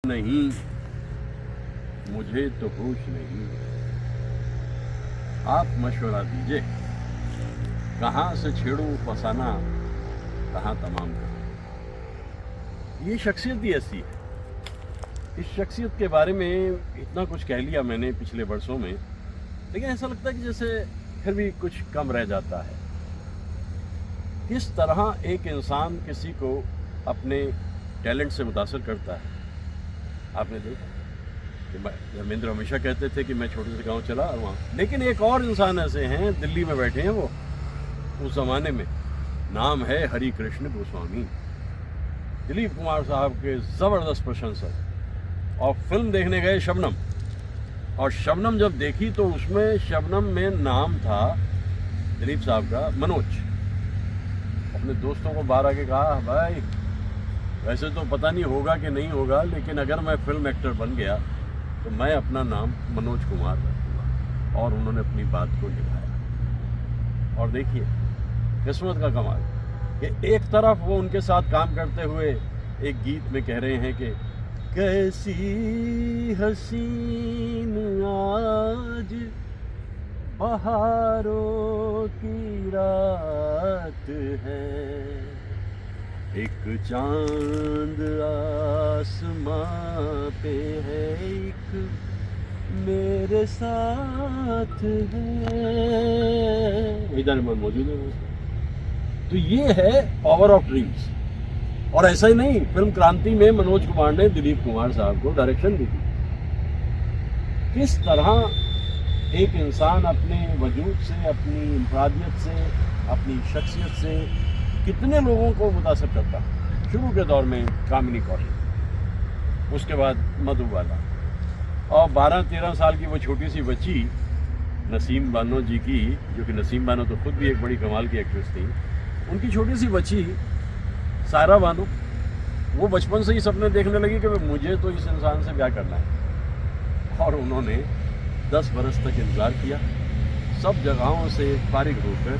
नहीं, मुझे तो होश नहीं, आप मशवरा दीजिए, कहाँ से छेड़ूं फसाना, कहाँ तमाम करूं। ये शख्सियत ही ऐसी है। इस शख्सियत के बारे में इतना कुछ कह लिया मैंने पिछले वर्षों में, लेकिन ऐसा लगता है कि जैसे फिर भी कुछ कम रह जाता है। किस तरह एक इंसान किसी को अपने टैलेंट से मुतासर करता है, आपने देखा कि धर्मेंद्र हमेशा कहते थे कि मैं छोटे से गांव चला वहाँ, लेकिन एक और इंसान ऐसे हैं दिल्ली में बैठे हैं, वो उस जमाने में, नाम है हरि कृष्ण गोस्वामी, दिलीप कुमार साहब के ज़बरदस्त प्रशंसक। और फिल्म देखने गए शबनम, और शबनम जब देखी तो उसमें शबनम में नाम था दिलीप साहब का मनोज। अपने दोस्तों को बाहर आके कहा, भाई वैसे तो पता नहीं होगा कि नहीं होगा, लेकिन अगर मैं फिल्म एक्टर बन गया तो मैं अपना नाम मनोज कुमार रखूँगा। और उन्होंने अपनी बात को निभाया। और देखिए किस्मत का कमाल कि एक तरफ वो उनके साथ काम करते हुए एक गीत में कह रहे हैं कि कैसी हसीन आज बहारों की रात है, एक चांद आसमां पे है, एक मेरे साथ है, इधर मन मौजूद है। तो ये है पावर ऑफ ड्रीम्स। और ऐसा ही नहीं, फिल्म क्रांति में मनोज कुमार ने दिलीप कुमार साहब को डायरेक्शन दी थी। किस तरह एक इंसान अपने वजूद से, अपनी इंफरादियत से, अपनी शख्सियत से कितने लोगों को मुतासर करता है। शुरू के दौर में कामिनी कौशिक, उसके बाद मधुबाला, और 12-13 साल की वो छोटी सी बच्ची नसीम बानो जी की, जो कि नसीम बानो तो खुद भी एक बड़ी कमाल की एक्ट्रेस थी, उनकी छोटी सी बच्ची सायरा बानो, वो बचपन से ही सपने देखने लगी कि मुझे तो इस इंसान से ब्याह करना है। और उन्होंने 10 बरस तक इंतज़ार किया, सब जगहों से फारिग होकर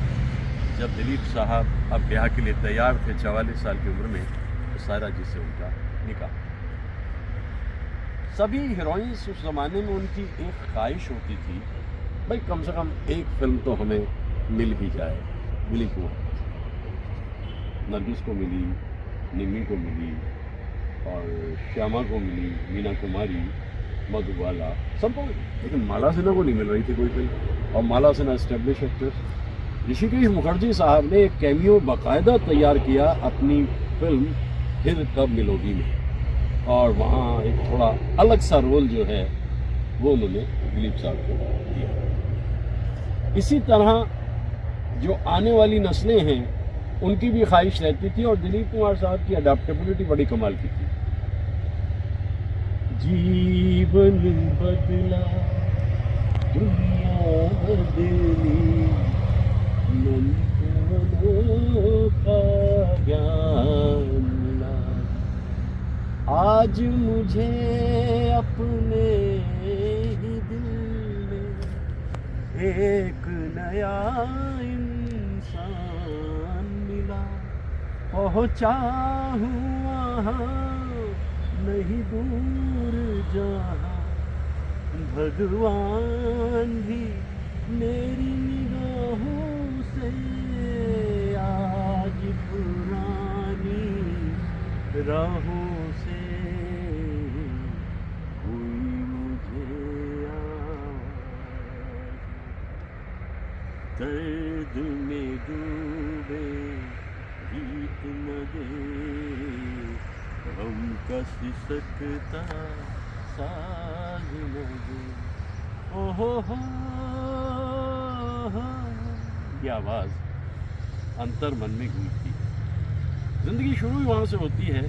जब दिलीप साहब अब ब्याह के लिए तैयार थे 44 साल की उम्र में, तो सायरा जी से उनका निकाह। सभी हीरोइंस उस ज़माने में उनकी एक ख्वाहिश होती थी, भाई कम से कम एक फिल्म तो हमें मिल ही जाए। मिली क्यों? नरगिस को मिली, निमी को मिली, और श्यामा को मिली, मीना कुमारी, मधुबाला, सबको, लेकिन माला सिन्हा को नहीं मिल रही थी कोई फिल्म। और माला सिन्हा एस्टेब्लिश एक्ट्रेस। ऋषिकेश मुखर्जी साहब ने एक कैमियो बाकायदा तैयार किया अपनी फिल्म फिर कब मिलोगी में, और वहाँ एक थोड़ा अलग सा रोल जो है वो उन्होंने दिलीप साहब को दिया। इसी तरह जो आने वाली नस्लें हैं उनकी भी ख्वाहिश रहती थी, और दिलीप कुमार साहब की अडेप्टेबिलिटी बड़ी कमाल की थी। जीवन बदला, दुनिया बदली, मन का ज्ञान मिला, आज मुझे अपने ही दिल में एक नया इंसान मिला। पहुँचा हूँ वहाँ नहीं दूर जहाँ, भगवान भी मेरी निगाहों से आज पुरानी राहों से कोई मुझे दर्द में डूबे गीत न दे, हम कस सकता साज न दे। ओहो हो, ये आवाज़ अंतर मन में गूंजती है। ज़िंदगी शुरू ही वहाँ से होती है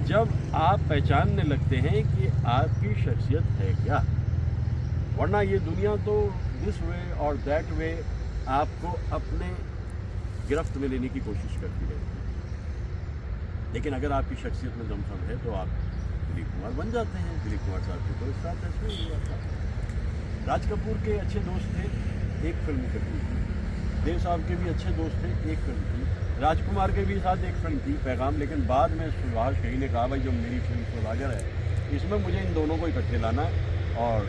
जब आप पहचानने लगते हैं कि आपकी शख्सियत है क्या। वरना ये दुनिया तो दिस वे और दैट वे आपको अपने गिरफ्त में लेने की कोशिश करती रहती है। लेकिन अगर आपकी शख्सियत में दमखम है तो आप दिलीप कुमार बन जाते हैं। दिलीप कुमार साहब के तो इस साथ ऐसे ही हुआ था। राज कपूर के अच्छे दोस्त थे, एक फिल्म करती थी। देव साहब के भी अच्छे दोस्त थे, एक फिल्म थी। राजकुमार के भी साथ एक फिल्म थी पैगाम, लेकिन बाद में सुभाष घई ने कहा भाई जो मेरी फिल्म सौदागर है इसमें मुझे इन दोनों को इकट्ठे लाना है। और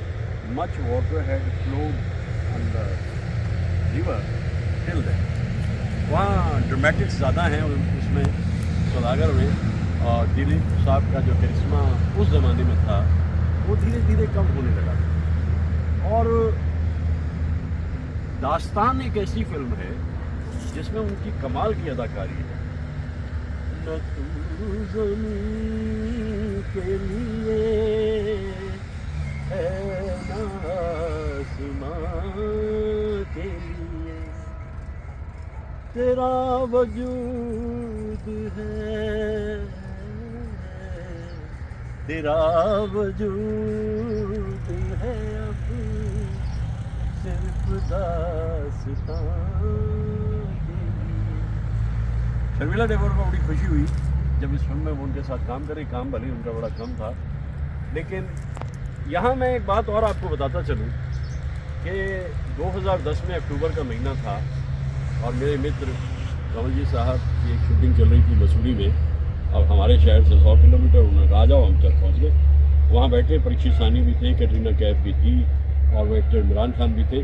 much water had flowed on the river till then, वहाँ ड्रामेटिक्स ज़्यादा हैं उसमें, सौदागर में। और दिलीप साहब का जो करिश्मा उस ज़माने में था वो धीरे धीरे कम होने लगा। और दास्तान एक ऐसी फिल्म है जिसमें उनकी कमाल की अदाकारी है। न तू ज़मीं के लिए है न आसमां के लिए, तेरा वजूद है, तेरा वजूद है अब सिर्फ दास्तां के लिए। शर्मिला टेगोर को बड़ी खुशी हुई जब इस फिल्म में वो उनके साथ काम करे। काम भले उनका बड़ा कम था, लेकिन यहाँ मैं एक बात और आपको बताता चलूँ कि 2010 में अक्टूबर का महीना था और मेरे मित्र कमल जी साहब की एक शूटिंग चल रही थी मसूरी में। अब हमारे शहर से 100 किलोमीटर उन्होंने आ जाओ, हम तक पहुँच गए। वहाँ बैठे परीक्षित सानी भी थे, कैटरीना कैफ भी थी और वो एक्टर इमरान खान भी थे।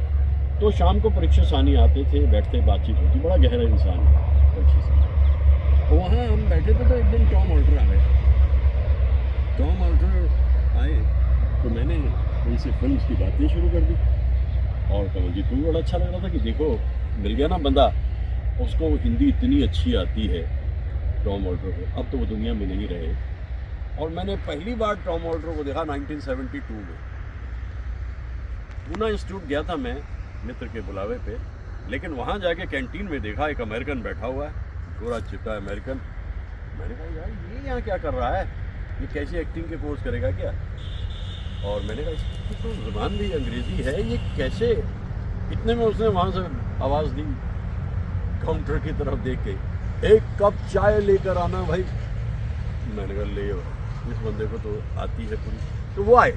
तो शाम को परीक्षित सानी आते थे, बैठते, बातचीत होती। बड़ा गहरा इंसान है परीक्षित सानी। तो वहाँ हम बैठे थे तो एक दिन टॉम ऑल्टर आ गए। टॉम ऑल्टर आए तो मैंने उनसे फिल्म की बातें शुरू कर दी। और कमल जी को भी बड़ा अच्छा लग रहा था कि देखो मिल गया ना बंदा, उसको हिंदी इतनी अच्छी आती है टॉम ऑल्टर को। अब तो वो दुनिया में नहीं रहे। और मैंने पहली बार टॉम ऑल्टर को देखा 1972 में। पूना इंस्टीट्यूट गया था मैं मित्र के बुलावे पे, लेकिन वहाँ जाके कैंटीन में देखा एक अमेरिकन बैठा हुआ है, गोरा चिट्टा अमेरिकन। मैंने कहा यार ये यहाँ क्या कर रहा है, ये कैसी एक्टिंग के कोर्स करेगा क्या? और मैंने कहा इसकी तो ज़ुबान भी अंग्रेज़ी है, ये कैसे? इतने में उसने वहाँ से आवाज़ दी काउंटर की तरफ देख के, एक कप चाय लेकर आना भाई। मैंने कहा ले इस बंदे को तो आती है पूरी। तो वो आए,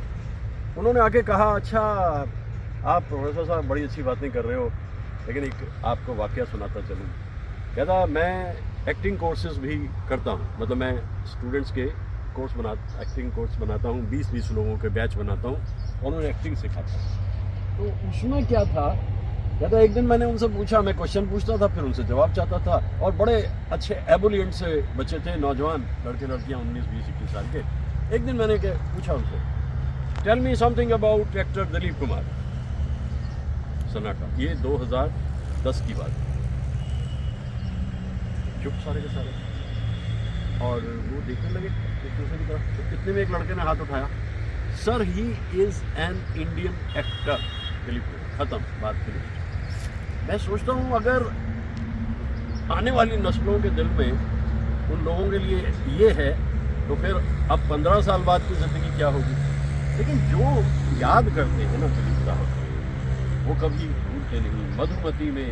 उन्होंने आके कहा अच्छा आप प्रोफेसर साहब बड़ी अच्छी बातें कर रहे हो, लेकिन एक आपको वाकया सुनाता चलूँ। कहता मैं एक्टिंग कोर्सेज भी करता हूँ, मतलब मैं स्टूडेंट्स के कोर्स एक्टिंग कोर्स बनाता हूँ, 20-20 लोगों के बैच बनाता हूँ और उन्हें एक्टिंग सिखाता हूँ। तो उसमें क्या था, कहता एक दिन मैंने उनसे पूछा, मैं क्वेश्चन पूछता था फिर उनसे जवाब चाहता था। और बड़े अच्छे एबुलियंट से बच्चे थे, नौजवान लड़के लड़कियाँ 19-20-21 साल के। एक दिन मैंने पूछा उनसे, tell me something about actor Dilip Kumar. सन्नाटा, ये 2010 की बात है। चुप सारे के सारे। और वो देखने लगे एक दूसरे की तरफ। तो इतने में एक लड़के ने हाथ उठाया, sir he is an Indian actor Dilip Kumar. ख़त्म बात फिनिश। मैं सोचता हूँ अगर आने वाली नस्लों के दिल में उन लोगों के लिए ये है तो फिर अब 15 साल बाद की ज़िंदगी क्या होगी। लेकिन जो याद करते हैं ना दिलीप साहब, वो कभी भूलते नहीं। मधुमती में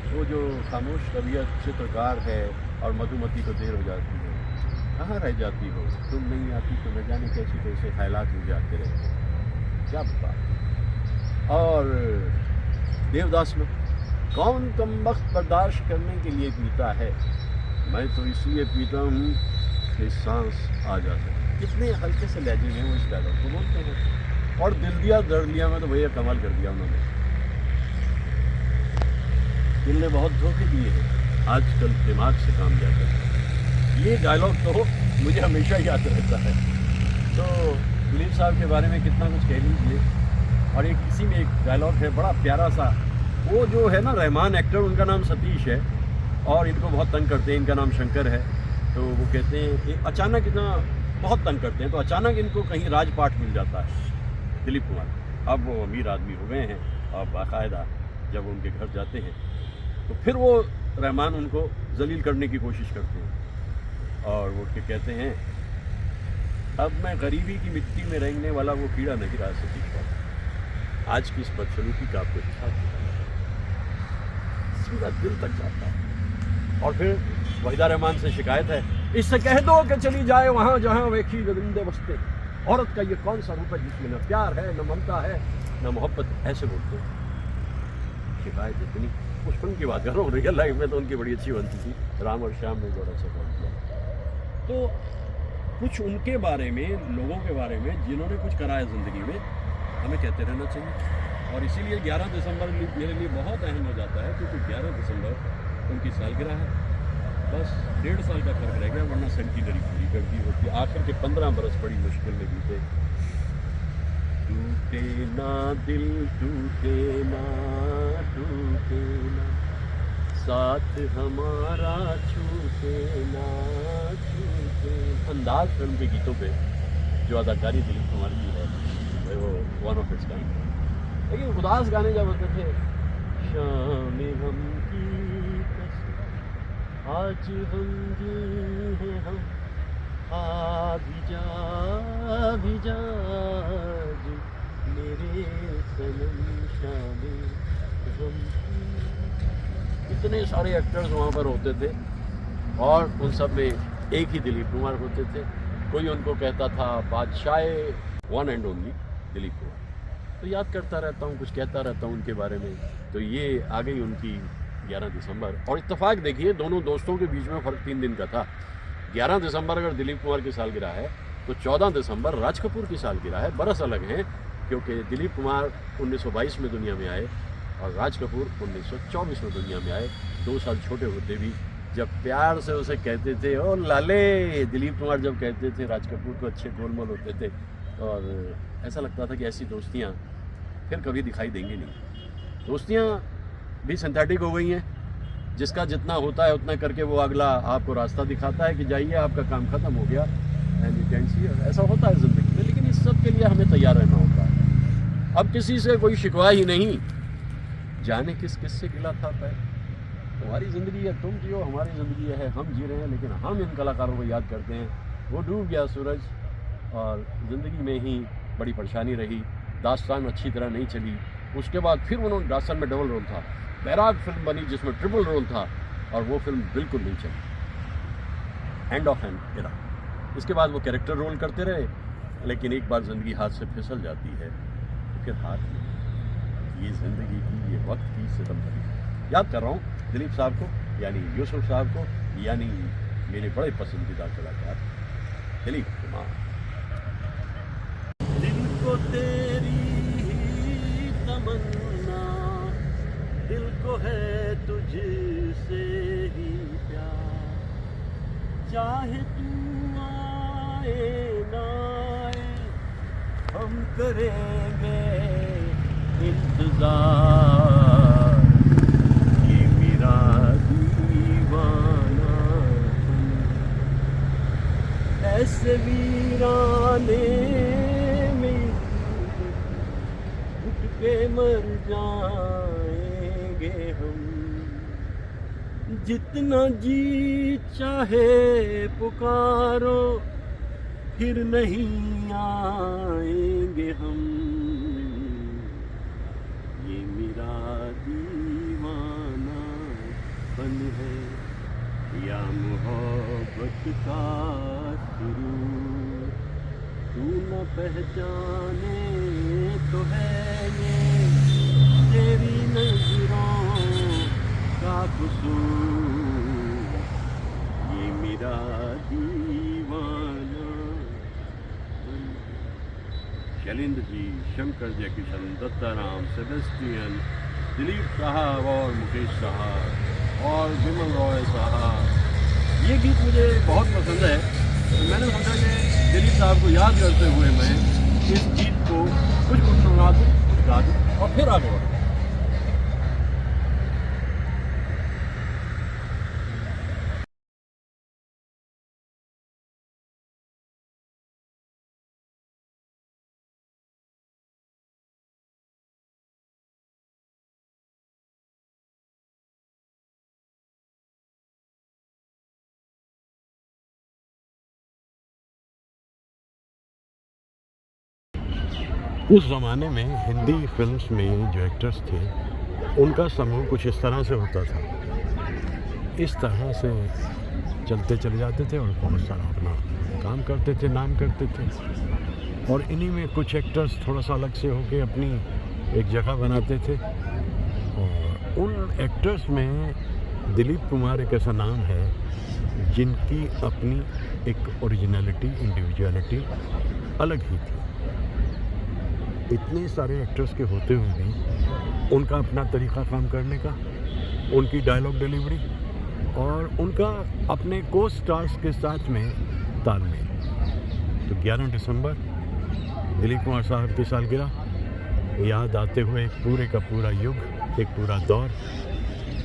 वो जो खामोश तबीयत चित्रकार है और मधुमती को देर हो जाती है, कहाँ रह जाती हो तुम, नहीं आती तो न जाने कैसे कैसे ख्यालात मुझे आते रहते, क्या बात। और देवदास में कौन कमबख्त बर्दाश्त करने के लिए पीता है, मैं तो इसलिए पीता हूँ कि सांस आ जाए। कितने हल्के से लहजे में वो इस डायलॉग को बोलते हैं। और दिल दिया दर्द लिया में तो भैया कमाल कर दिया उन्होंने। दिल ने बहुत धोखे दिए हैं, आजकल दिमाग से काम जाता है। ये डायलॉग तो मुझे हमेशा याद रहता है। तो दिलीप साहब के बारे में कितना कुछ कह लीजिए। और एक इसी में एक डायलॉग है बड़ा प्यारा सा, वो जो है ना रहमान एक्टर, उनका नाम सतीश है और इनको बहुत तंग करते हैं, इनका नाम शंकर है। तो वो कहते हैं अचानक इतना बहुत तंग करते हैं, तो अचानक इनको कहीं राजपाट मिल जाता है दिलीप कुमार। अब वो अमीर आदमी हो गए हैं और बाकायदा जब उनके घर जाते हैं तो फिर वो रहमान उनको जलील करने की कोशिश करते हैं। और वो के कहते हैं अब मैं गरीबी की मिट्टी में रेंगने वाला वो कीड़ा नहीं रहा सतीश बाबू, आज की इस बदसलूकी का आपको हिसाब सीधा दिल तक जाता है। और फिर वहीदा रहमान से शिकायत है, इससे कह दो कि चली जाए वहाँ जहाँ वेखी गविंदे बसते। औरत का ये कौन सा रूप है जिसमें न प्यार है, न ममता है, न मोहब्बत, ऐसे बोलते हैं। शिकायत इतनी, उस फिल्म की बात कर रहा हूँ, रियल लाइफ में तो उनकी बड़ी अच्छी बनती थी। राम और श्याम में बड़ा अच्छा काम किया। तो कुछ उनके बारे में, लोगों के बारे में जिन्होंने कुछ करा है ज़िंदगी में, हमें कहते रहना चाहिए। और इसीलिए 11 दिसंबर मेरे लिए बहुत अहम हो जाता है, क्योंकि 11 दिसंबर उनकी सालगिरह है। बस 1.5 साल का फर्क रह गया, वरना सेंटिनरी पूरी कर दी होती। आखिर के 15 बरस बड़ी मुश्किल में बीते। टूटे ना दिल, टूटे ना, टूटे ना, साथ हमारा छूटे ना, छूटे। अंदाज फिल्म के गीतों पे जो अदाकारी दिलीप कुमार की है, वो वन ऑफ इट्स काइंड। लेकिन उदास गाने जब होते थे, शाम हम की कसम, आज हम जी हैं हम, आ भी जा जो मेरे सनम, शाम हम की। इतने सारे एक्टर्स वहाँ पर होते थे और उन सब में एक ही दिलीप कुमार होते थे। कोई उनको कहता था बादशाह one and only Dilip Kumar. तो याद करता रहता हूँ, कुछ कहता रहता हूँ उनके बारे में। तो ये आ गई उनकी 11 दिसंबर। और इत्तेफाक देखिए, दोनों दोस्तों के बीच में फ़र्क 3 दिन का था। 11 दिसंबर अगर दिलीप कुमार की सालगिरह है तो 14 दिसंबर राज कपूर की सालगिरह है। बरस अलग हैं, क्योंकि दिलीप कुमार 1922 में दुनिया में आए और राज कपूर 1924 में दुनिया में आए। 2 साल छोटे होते भी जब प्यार से उसे कहते थे ओ लाले, दिलीप कुमार जब कहते थे राज कपूर को, अच्छे गोलमाल होते थे। और ऐसा लगता था कि ऐसी दोस्तियाँ फिर कभी दिखाई देंगी नहीं। दोस्तियाँ भी सिंथेटिक हो गई हैं। जिसका जितना होता है उतना करके वो अगला आपको रास्ता दिखाता है कि जाइए, आपका काम ख़त्म हो गया, एंड यू कैन सी। ऐसा होता है ज़िंदगी में, लेकिन इस सब के लिए हमें तैयार रहना होता है। अब किसी से कोई शिकवा ही नहीं, जाने किस से गिला था है। तुम्हारी ज़िंदगी है, तुम जियो, हमारी ज़िंदगी है, हम जी रहे हैं। लेकिन हम इन कलाकारों को याद करते हैं। वो डूब गया सूरज और ज़िंदगी में ही बड़ी परेशानी रही। दास्तान अच्छी तरह नहीं चली। उसके बाद फिर उन्होंने, दास्तान में डबल रोल था, बैराग फिल्म बनी जिसमें ट्रिपल रोल था और वो फिल्म बिल्कुल नहीं चली। End of an era. इसके बाद वो कैरेक्टर रोल करते रहे, लेकिन एक बार ज़िंदगी हाथ से फिसल जाती है तो फिर हाथ में ये ज़िंदगी की, ये वक्त की सितमगरी। याद कर रहा हूँ दिलीप साहब को, यानी यूसुफ साहब को, यानी मेरे बड़े पसंदीदा कलाकार दिलीप कुमार। दिल को तेरी ही तमन्ना, दिल को है तुझसे ही प्यार, चाहे तू आए ना आए हम करेंगे इंतजार। ये मेरा दीवाना ऐसे वीराने में उठ के मर जाएंगे हम। जितना जी चाहे पुकारो, फिर नहीं आएंगे हम। ये मेरा दीवाना पन है या मोहब्बत का शुरू, तू न पहचाने तो है ये तेरी नजरों का कसूर। ये मेरा दीवाना। शैलेंद्र जी, शंकर जयकिशन, दत्ताराम, सेबेस्टियन, दिलीप साहब और मुकेश साहब और विमल रॉय साहब। ये गीत मुझे बहुत पसंद है। तो मैंने सोचा कि दिलीप साहब को याद करते हुए मैं इस गीत को कुछ सुना दूँ, कुछ गा दूँ और फिर आगे बढ़ूँ। उस ज़माने में हिंदी फिल्म्स में जो एक्टर्स थे उनका समूह कुछ इस तरह से होता था। इस तरह से चलते चले जाते थे और बहुत सारा अपना काम करते थे, नाम करते थे। और इन्हीं में कुछ एक्टर्स थोड़ा सा अलग से होके अपनी एक जगह बनाते थे। और उन एक्टर्स में दिलीप कुमार एक ऐसा नाम है जिनकी अपनी एक ओरिजिनलिटी, इंडिविजुअलिटी अलग ही थी। इतने सारे एक्टर्स के होते हुए भी उनका अपना तरीका काम करने का, उनकी डायलॉग डिलीवरी और उनका अपने को स्टार्स के साथ में तालमेल। तो 11 दिसंबर दिलीप कुमार साहब की सालगिरह याद आते हुए एक पूरे का पूरा युग, एक पूरा दौर।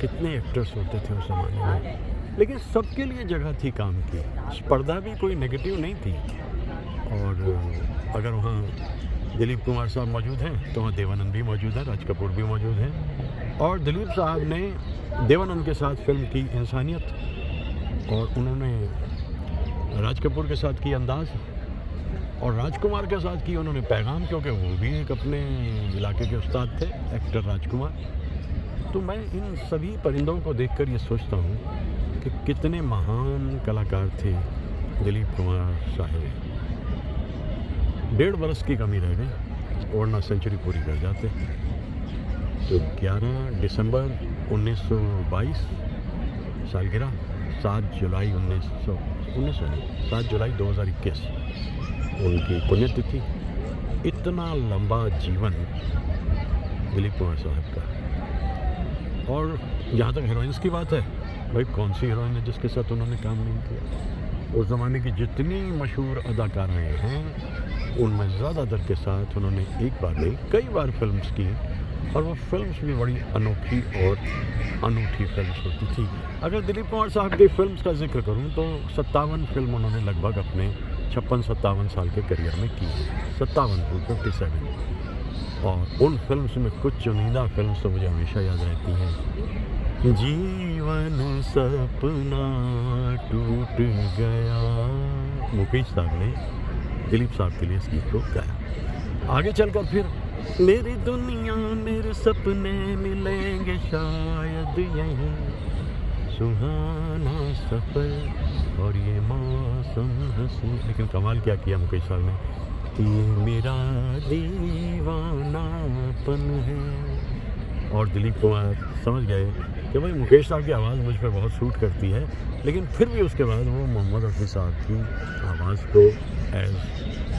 कितने एक्टर्स होते थे उस ज़माने में, लेकिन सबके लिए जगह थी काम की। पर्दा भी कोई नेगेटिव नहीं थी। और अगर वहाँ दिलीप कुमार साहब मौजूद हैं तो वहाँ देवानंद भी मौजूद है, राज कपूर भी मौजूद हैं। और दिलीप साहब ने देवानंद के साथ फिल्म की इंसानियत, और उन्होंने राज कपूर के साथ की अंदाज़, और राजकुमार के साथ की उन्होंने पैगाम, क्योंकि वो भी एक अपने इलाके के उस्ताद थे, एक्टर राजकुमार। तो मैं इन सभी परिंदों को देखकर ये सोचता हूँ कि कितने महान कलाकार थे दिलीप कुमार साहब। 1.5 बरस की कमी रह गई वरना सेंचुरी पूरी कर जाते। तो 11 दिसंबर 1922 सालगिरह, 7 जुलाई 2021 उनकी पुण्यतिथि। इतना लंबा जीवन दिलीप कुमार साहब का। और जहाँ तक हीरोइंस की बात है, भाई कौन सी हीरोइन है जिसके साथ उन्होंने काम नहीं किया। उस ज़माने की जितनी मशहूर अदाकाराएँ हैं उनमें ज़्यादातर के साथ उन्होंने एक बार नहीं कई बार फिल्म्स की, और वो फिल्म्स भी बड़ी अनोखी और अनूठी फिल्म्स होती थी। अगर दिलीप कुमार साहब की फिल्म्स का जिक्र करूं तो 57 फिल्म उन्होंने लगभग अपने 56-57 साल के करियर में की है। 57 और उन फिल्म्स में कुछ चुनिंदा फिल्म्स तो मुझे हमेशा याद रहती हैं। जीवन सपना टूट गया, मुकेश साहब ने दिलीप साहब के लिए इस गीत को गाया। आगे चलकर फिर मेरी दुनिया मेरे सपने मिलेंगे शायद यहीं, सुहाना सफर और ये मौसम हंसी। लेकिन कमाल क्या किया मुकेश साहब ने, ये मेरा दीवानापन है। और दिलीप कुमार समझ गए कि भाई मुकेश साहब की आवाज़ मुझ पर बहुत सूट करती है, लेकिन फिर भी उसके बाद वो मोहम्मद रफ़ी साहब की आवाज़ को एज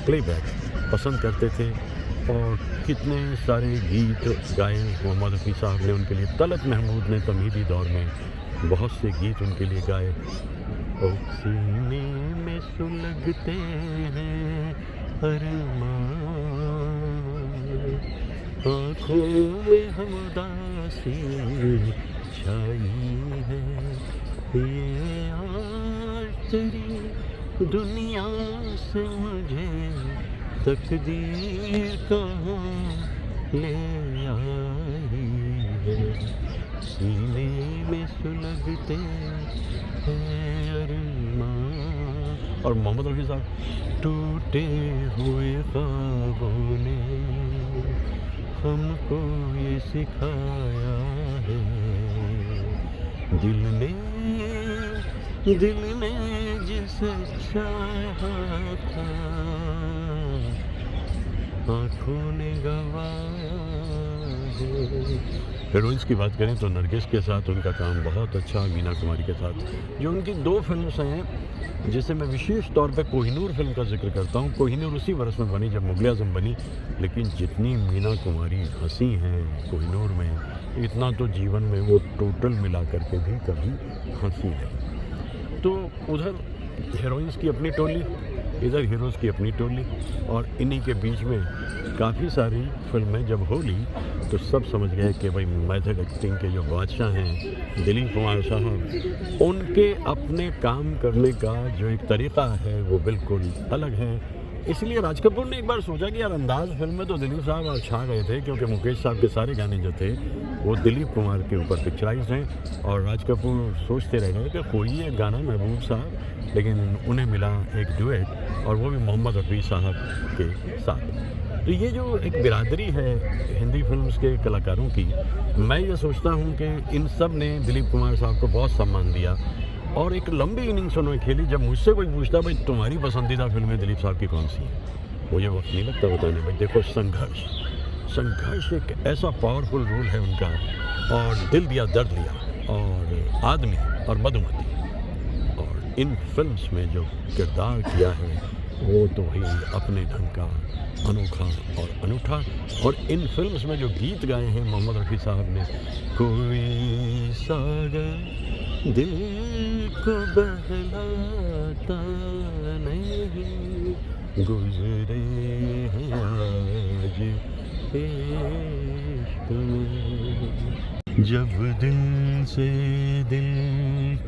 प्लेबैक पसंद करते थे। और कितने सारे गीत गाए मोहम्मद रफ़ी साहब ने उनके लिए। तलत महमूद ने तमहीदी दौर में बहुत से गीत उनके लिए गाए। और सीने में सुलगते हैं अरमान, आँखों में हमदासी छाई है, ये आज तेरी दुनिया से मुझे तकदीर कहाँ ले आई है। सीने में सुलगते हैं अरमान। और मोहम्मद रफ़ी साहब, टूटे हुए ख्वाबों ने हमको ये सिखाया है, दिल ने जिसे चाहा था आँखों ने गवाया है। हीरोइंस की बात करें तो नरगिस के साथ उनका काम बहुत अच्छा, मीना कुमारी के साथ जो उनकी 2 फिल्म्स हैं, जिसे मैं विशेष तौर पे कोहिनूर फिल्म का जिक्र करता हूँ। कोहिनूर उसी वर्ष में बनी जब मुगल आज़म बनी, लेकिन जितनी मीना कुमारी हंसी हैं कोहिनूर में, इतना तो जीवन में वो टोटल मिला करके भी कभी हंसी नहीं। तो उधर हीरोइंस की अपनी टोली, इधर हीरोज़ की अपनी टोली, और इन्हीं के बीच में काफ़ी सारी फिल्में जब होली तो सब समझ गए कि भाई मेथड एक्टिंग के जो बादशाह हैं दिलीप कुमार साहब, उनके अपने काम करने का जो एक तरीक़ा है वो बिल्कुल अलग है। इसलिए राज कपूर ने एक बार सोचा कि यार अंदाज़ फिल्म में तो दिलीप साहब आज छा गए थे, क्योंकि मुकेश साहब के सारे गाने जो थे वो दिलीप कुमार के ऊपर पिक्चराइज हैं। और राज कपूर सोचते रह गए कि कोई एक गाना महबूब साहब, लेकिन उन्हें मिला एक डुएट, और वो भी मोहम्मद रफ़ी साहब के साथ। तो ये जो एक बिरादरी है हिंदी फिल्म्स के कलाकारों की, मैं ये सोचता हूँ कि इन सब ने दिलीप कुमार साहब को बहुत सम्मान दिया, और एक लंबी इनिंग्स उन्होंने खेली। जब मुझसे कोई पूछता भाई तुम्हारी पसंदीदा फिल्में दिलीप साहब की कौन सी है, मुझे वक्त नहीं लगता बताने। भाई देखो, संघर्ष एक ऐसा पावरफुल रोल है उनका, और दिल दिया दर्द लिया, और आदमी और मधुमती, और इन फिल्म्स में जो किरदार किया है वो तो वही अपने ढंग का अनोखा और अनूठा। और इन फिल्म्स में जो गीत गाए हैं मोहम्मद रफ़ी साहब ने, कोई सागर दिल को बहलाता नहीं, गुजरे हैं आज इश्क में, जब दिल से दिल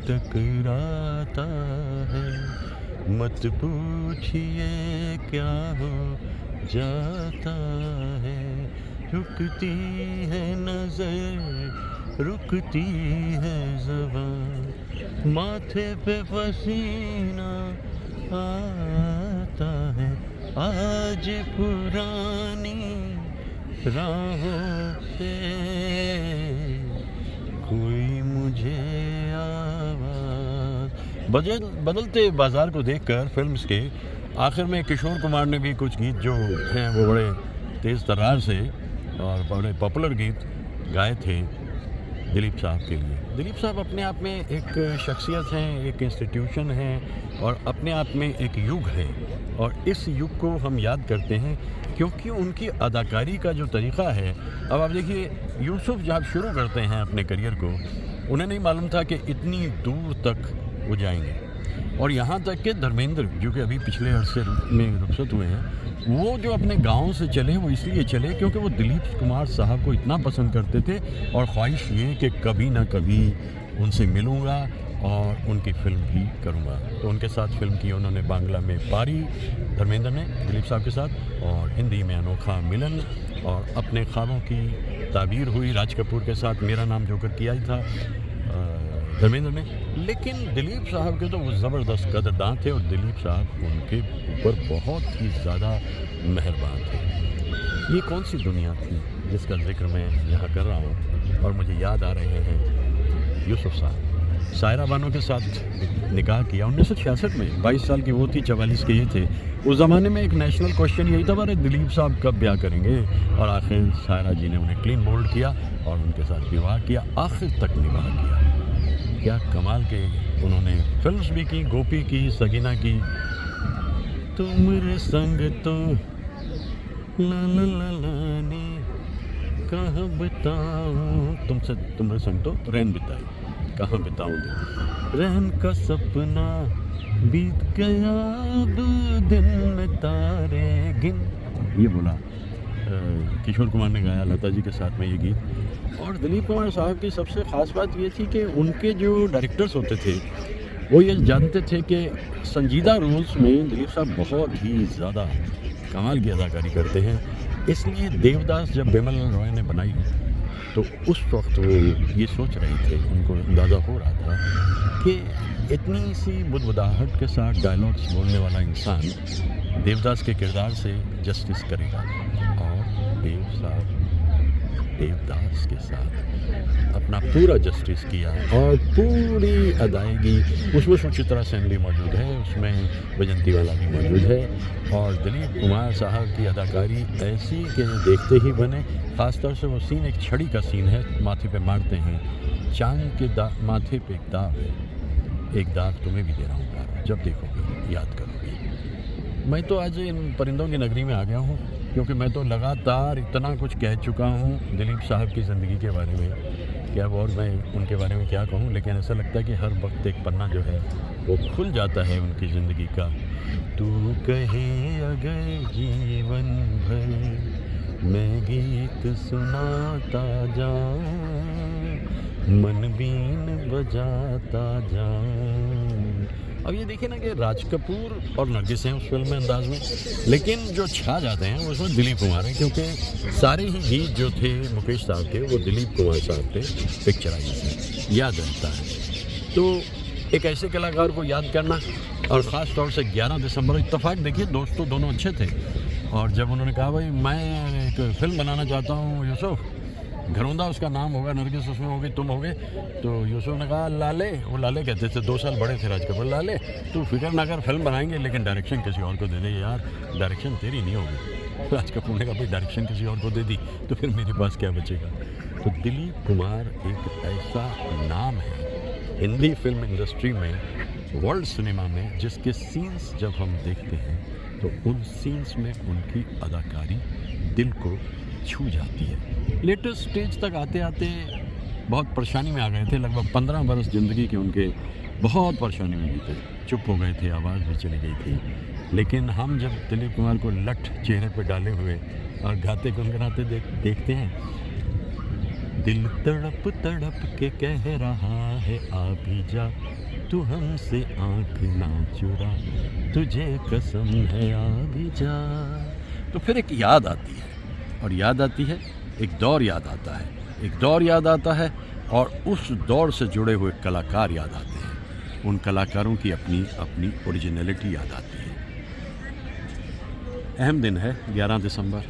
टकराता है, मत पूछिए क्या हो जाता है, रुकती है नजर, रुकती है ज़बान, माथे पे पसीना आता है, आज पुरानी राहों से कोई मुझे आवाज़। बदलते बाज़ार को देखकर फिल्म्स के आखिर में किशोर कुमार ने भी कुछ गीत जो हैं वो बड़े तेज़ तर्रार से और बड़े पॉपुलर गीत गाए थे दिलीप साहब के लिए। दिलीप साहब अपने आप में एक शख्सियत हैं, एक इंस्टीट्यूशन है और अपने आप में एक युग है, और इस युग को हम याद करते हैं क्योंकि उनकी अदाकारी का जो तरीक़ा है। अब आप देखिए, यूसुफ जब शुरू करते हैं अपने करियर को, उन्हें नहीं मालूम था कि इतनी दूर तक वो जाएंगे, और यहाँ तक कि धर्मेंद्र जो कि अभी पिछले अरसे में रुखसत हुए हैं, वो जो अपने गांव से चले वो इसलिए चले क्योंकि वो दिलीप कुमार साहब को इतना पसंद करते थे, और ख्वाहिश ये कि कभी ना कभी उनसे मिलूँगा और उनकी फ़िल्म भी करूँगा। तो उनके साथ फ़िल्म की उन्होंने बांग्ला में पारी, धर्मेंद्र ने दिलीप साहब के साथ, और हिंदी में अनोखा मिलन, और अपने ख्वाबों की ताबीर हुई राज कपूर के साथ, मेरा नाम जोकर किया ही था धर्मेंद्र ने। लेकिन दिलीप साहब के तो वो ज़बरदस्त कदरदान थे, और दिलीप साहब उनके ऊपर बहुत ही ज़्यादा मेहरबान थे। ये कौन सी दुनिया थी जिसका जिक्र मैं यहाँ कर रहा हूँ, और मुझे याद आ रहे हैं यूसुफ साहब। सायरा बानो के साथ निकाह किया 1966 में, 22 साल की वो थी, 44 के ये थे। उस ज़माने में एक नेशनल क्वेश्चन यही था, अरे दिलीप साहब कब ब्याह करेंगे, और आखिर सायरा जी ने उन्हें क्लीन बोल्ड किया और उनके साथ विवाह किया, आखिर तक निभाह किया। क्या कमाल के उन्होंने फिल्म्स भी की, गोपी की, सगीना की, तुम्हारे संग तो ला ला ला ला ने कहाँ बताऊँ, तुम्हारे संग तो रैन बिताई, कहाँ बताऊँ रैन का सपना बीत गया, दो दिन में तारे गिन, ये बोला किशोर कुमार ने गाया लता जी के साथ में ये गीत। और दिलीप कुमार साहब की सबसे ख़ास बात ये थी कि उनके जो डायरेक्टर्स होते थे वो ये जानते थे कि संजीदा रोल्स में दिलीप साहब बहुत ही ज़्यादा कमाल की अदाकारी करते हैं। इसलिए देवदास जब बिमल रॉय ने बनाई तो उस वक्त वो ये सोच रहे थे, उनको अंदाज़ा हो रहा था कि इतनी सी बुदबुदाहट के साथ डायलॉग्स बोलने वाला इंसान देवदास के किरदार से जस्टिस करेगा। और देव साहब देवदास के साथ अपना पूरा जस्टिस किया, और पूरी अदायगी उसमें सुचित्रा सेन भी मौजूद है, उसमें बजंतीवाला भी मौजूद है, और दिलीप कुमार साहब की अदाकारी ऐसी कि देखते ही बने। ख़ासतौर से वो सीन, एक छड़ी का सीन है, माथे पे मारते हैं, चांद के माथे पे एक दाग है, एक दाग तुम्हें भी दे रहा हूँ, जब देखोगे याद करोगे। मैं तो आज इन परिंदों की नगरी में आ गया हूँ क्योंकि मैं तो लगातार इतना कुछ कह चुका हूँ दिलीप साहब की ज़िंदगी के बारे में कि अब और मैं उनके बारे में क्या कहूँ। लेकिन ऐसा लगता है कि हर वक्त एक पन्ना जो है वो खुल जाता है उनकी ज़िंदगी का। तू कहे अगर जीवन भर मैं गीत सुनाता जाऊँ, मन बीन बजाता जाऊँ। अब ये देखिए ना कि राज कपूर और नरगिस हैं उस फिल्म में अंदाज में, लेकिन जो छा जाते हैं उसमें दिलीप कुमार हैं, क्योंकि सारे ही गीत जो थे मुकेश साहब के वो दिलीप कुमार साहब थे पिक्चराइज में, याद रहता है। तो एक ऐसे कलाकार को याद करना, और ख़ास तौर से 11 दिसंबर, इत्तेफाक देखिए दोस्तों दोनों अच्छे थे, और जब उन्होंने कहा भाई मैं एक फ़िल्म बनाना चाहता हूँ यूसुफ, घरौंदा उसका नाम होगा, नरगिस उसमें होगी, तुम होगे, तो यूसुफ ने कहा लाले, वो लाले कहते थे, 2 साल बड़े थे राज कपूर, लाले तू फिक्र ना कर, फिल्म बनाएंगे लेकिन डायरेक्शन किसी और को दे दे यार, डायरेक्शन तेरी नहीं होगी। राज कपूर ने कहा भाई डायरेक्शन किसी और को दे दी तो फिर मेरे पास क्या बचेगा। तो दिलीप कुमार एक ऐसा नाम है हिंदी फिल्म इंडस्ट्री में वर्ल्ड सिनेमा में जिसके सीन्स जब हम देखते हैं तो उन सीन्स में उनकी अदाकारी दिल को छू जाती है। लेटेस्ट स्टेज तक आते आते बहुत परेशानी में आ गए थे। लगभग 15 बरस ज़िंदगी के उनके बहुत परेशानी में बीते, चुप हो गए थे, आवाज़ भी चली गई थी। लेकिन हम जब दिलीप कुमार को लठ चेहरे पर डाले हुए और गाते गुनगुनाते देखते हैं, दिल तड़प तड़प के कह रहा है आ भी जा, तू हमसे आँख ना चुरा, तुझे कसम है आ भी जा। तो फिर एक याद आती है, और याद आती है, एक दौर याद आता है, एक दौर याद आता है, और उस दौर से जुड़े हुए कलाकार याद आते हैं। उन कलाकारों की अपनी अपनी ओरिजिनलिटी याद आती है। अहम दिन है 11 दिसंबर।